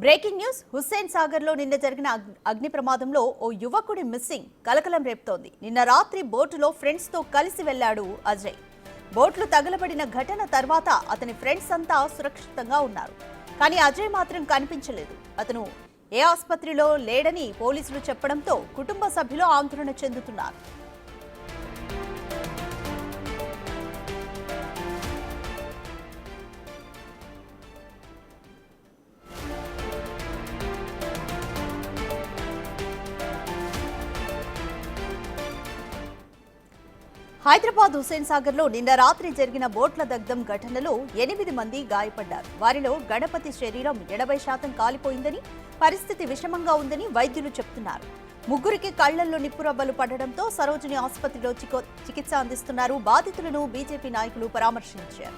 Breaking news Hussain Sagar లో నిన్న జరిగిన అగ్ని ప్రమాదంలో ఓ యువకుడి మిస్సింగ్ కలకలం రేపుతోంది. నిన్న రాత్రి బోటులో ఫ్రెండ్స్ తో కలిసి వెళ్లాడు అజయ్. బోట్లు తగలబడిన ఘటన తర్వాత అతని ఫ్రెండ్స్ అంతా సురక్షితంగా ఉన్నారు. కానీ అజయ్ మాత్రం కనిపించలేదు. అతను ఏ ఆసుపత్రిలో లేడని పోలీసులు చెప్పడంతో కుటుంబ సభ్యులు ఆందోళన చెందుతున్నారు. హైదరాబాద్ హుస్సేన్ సాగర్ లో నిన్న రాత్రి జరిగిన బోట్ల దగ్ధం ఘటనలో 8 మంది గాయపడ్డారు. వారిలో గణపతి శరీరం 80% కాలిపోయిందని, పరిస్థితి విషమంగా ఉందని వైద్యులు చెబుతున్నారు. ముగ్గురికి కళ్లల్లో నిప్పురవ్వలు పడడంతో సరోజిని ఆసుపత్రిలో చికిత్స అందిస్తున్నారు. బాధితులను బీజేపీ నాయకులు పరామర్శించారు.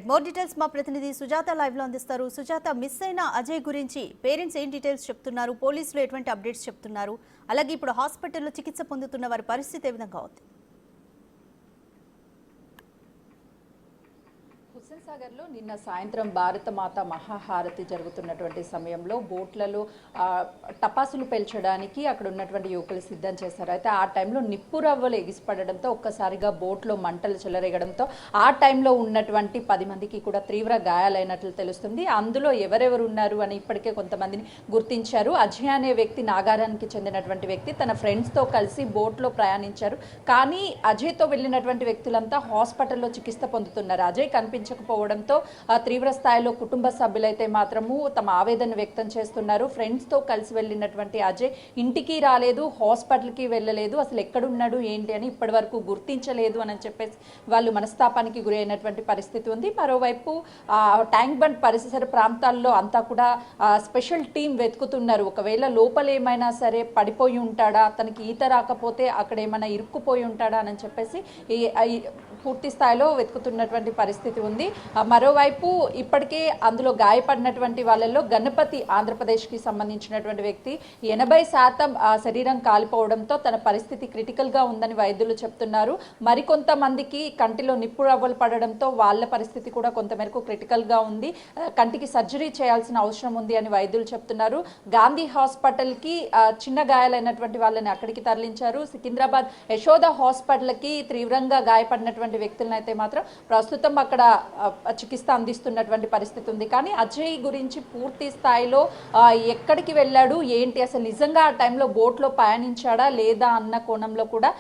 మోర్ డీటెయిల్స్ మా ప్రతినిధి సుజాత లైవ్ లో అందిస్తారు. సుజాత, మిస్ అయిన అజయ్ గురించి పేరెంట్స్ ఏం డీటెయిల్స్ చెప్తున్నారు, పోలీసులు ఎటువంటి అప్డేట్స్ చెప్తున్నారు, అలాగే ఇప్పుడు హాస్పిటల్లో చికిత్స పొందుతున్న వారి పరిస్థితి ఏ విధంగా ఉంది? హుస్సేన్ సాగర్లో నిన్న సాయంత్రం భారతమాత మహాహారతి జరుగుతున్నటువంటి సమయంలో బోట్లలో టపాసులు పేల్చడానికి అక్కడ ఉన్నటువంటి యువకులు సిద్ధం చేశారు. అయితే ఆ టైంలో నిప్పురవ్వలు ఎగిసిపడడంతో ఒక్కసారిగా బోట్లో మంటలు చెలరేగడంతో ఆ టైంలో ఉన్నటువంటి 10 మందికి కూడా తీవ్ర గాయాలైనట్లు తెలుస్తుంది. అందులో ఎవరెవరు ఉన్నారు అని ఇప్పటికే కొంతమందిని గుర్తించారు. అజయ్ అనే వ్యక్తి నాగారానికి చెందినటువంటి వ్యక్తి. తన ఫ్రెండ్స్తో కలిసి బోట్లో ప్రయాణించారు. కానీ అజయ్తో వెళ్ళినటువంటి వ్యక్తులంతా హాస్పిటల్లో చికిత్స పొందుతున్నారు. అజయ్ కనిపించకపోవడంతో తీవ్ర స్థాయిలో కుటుంబ సభ్యులైతే మాత్రము తమ ఆవేదన వ్యక్తం చేస్తున్నారు. ఫ్రెండ్స్తో కలిసి వెళ్ళినటువంటి అజయ్ ఇంటికి రాలేదు, హాస్పిటల్కి వెళ్ళలేదు, అసలు ఎక్కడున్నాడు ఏంటి అని ఇప్పటి వరకు గుర్తించలేదు అని చెప్పేసి వాళ్ళు మనస్తాపానికి గురి అయినటువంటి పరిస్థితి ఉంది. మరోవైపు ట్యాంక్ బండ్ పరిసర ప్రాంతాల్లో అంతా కూడా స్పెషల్ టీం వెతుకుతున్నారు. ఒకవేళ లోపల ఏమైనా సరే పడిపోయి ఉంటాడా, తనకి ఈత రాకపోతే అక్కడ ఏమైనా ఇరుక్కుపోయి ఉంటాడా అని చెప్పేసి పూర్తి స్థాయిలో వెతుకుతున్నటువంటి పరిస్థితి ఉంది. మరోవైపు ఇప్పటికే అందులో గాయపడినటువంటి వాళ్ళల్లో గణపతి ఆంధ్రప్రదేశ్కి సంబంధించినటువంటి వ్యక్తి 80% శరీరం కాలిపోవడంతో తన పరిస్థితి క్రిటికల్గా ఉందని వైద్యులు చెప్తున్నారు. మరికొంతమందికి కంటిలో నిప్పు రవ్వలు పడడంతో వాళ్ళ పరిస్థితి కూడా కొంతమేరకు క్రిటికల్గా ఉంది. కంటికి సర్జరీ చేయాల్సిన అవసరం ఉంది అని వైద్యులు చెప్తున్నారు. గాంధీ హాస్పిటల్కి చిన్న గాయాలైనటువంటి వాళ్ళని అక్కడికి తరలించారు. సికింద్రాబాద్ యశోద హాస్పిటల్కి తీవ్రంగా గాయపడినటువంటి వ్యక్తులను అయితే మాత్రం ప్రస్తుతం అక్కడ చికిత్స అందిస్తున్నటువంటి పరిస్థితి ఉంది. కానీ అజయ్ గురించి పూర్తి స్థాయిలో ఎక్కడికి వెళ్ళాడు ఏంటి, అసలు నిజంగా ఆ టైంలో బోట్లో ప్రయాణించాడా లేదా అన్న కోణంలో కూడా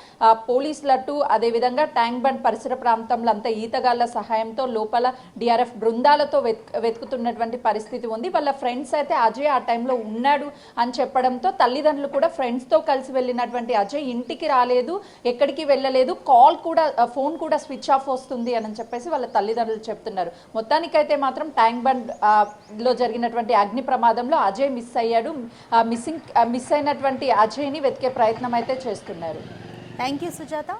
పోలీసులట్టు అదేవిధంగా ట్యాంక్ బండ్ పరిసర ప్రాంతంలో అంతా ఈతగాళ్ల సహాయంతో లోపల డిఆర్ఎఫ్ బృందాలతో వెతుకుతున్నటువంటి పరిస్థితి ఉంది. వాళ్ళ ఫ్రెండ్స్ అయితే అజయ్ ఆ టైంలో ఉన్నాడు అని చెప్పడంతో తల్లిదండ్రులు కూడా ఫ్రెండ్స్తో కలిసి వెళ్ళినటువంటి అజయ్ ఇంటికి రాలేదు, ఎక్కడికి వెళ్ళలేదు, ఫోన్ కూడా స్విచ్ ఆఫ్ వస్తుంది అని చెప్పేసి వాళ్ళ తల్లిదండ్రులు చెప్తున్నారు. మొత్తానికైతే మాత్రం ట్యాంక్ బండ్ లో జరిగినటువంటి అగ్ని ప్రమాదంలో అజయ్ మిస్ అయ్యాడు. మిస్ అయినటువంటి అజయ్ని వెతికే ప్రయత్నం అయితే చేస్తున్నారు. Thank you Sujatha.